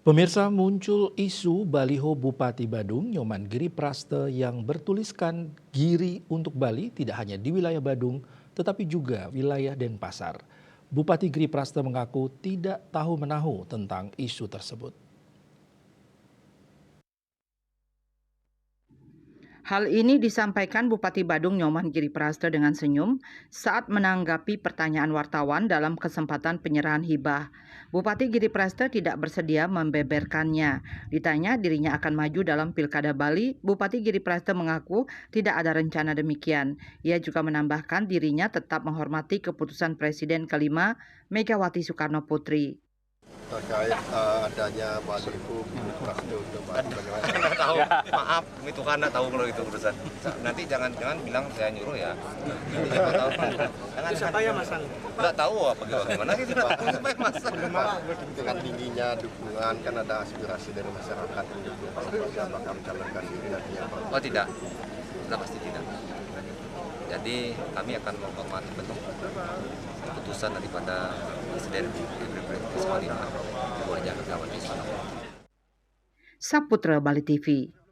Pemirsa, muncul isu baliho Bupati Badung Nyoman Giri Praste yang bertuliskan Giri untuk Bali tidak hanya di wilayah Badung, tetapi juga wilayah Denpasar. Bupati Giri Praste mengaku tidak tahu-menahu tentang isu tersebut. Hal ini disampaikan Bupati Badung Nyoman Giri Praste dengan senyum saat menanggapi pertanyaan wartawan dalam kesempatan penyerahan hibah. Bupati Giri Praste tidak bersedia membeberkannya. Ditanya dirinya akan maju dalam Pilkada Bali, Bupati Giri Praste mengaku tidak ada rencana demikian. Ia juga menambahkan dirinya tetap menghormati keputusan Presiden kelima Megawati Soekarno Putri. Terkait adanya baliho Praste untuk Bali bagaimana? Nggak tahu, maaf, itu kan nggak tahu kalau itu urusan. Nanti jangan bilang saya nyuruh ya. Nanti jangan tahu. Itu siapa ya masang? Nggak tahu apa gimana gitu Pak. Siapa yang masang? Dengan tingginya dukungan kan ada aspirasi dari masyarakat untuk bakal mencalonkan diri nantinya Pak. Oh tidak, sudah pasti tidak. Jadi kami akan menghormati penuh keputusan daripada Presiden Republik Indonesia kelima, Ibu Haji Megawati Soekarno Putri. Saputra Bali TV.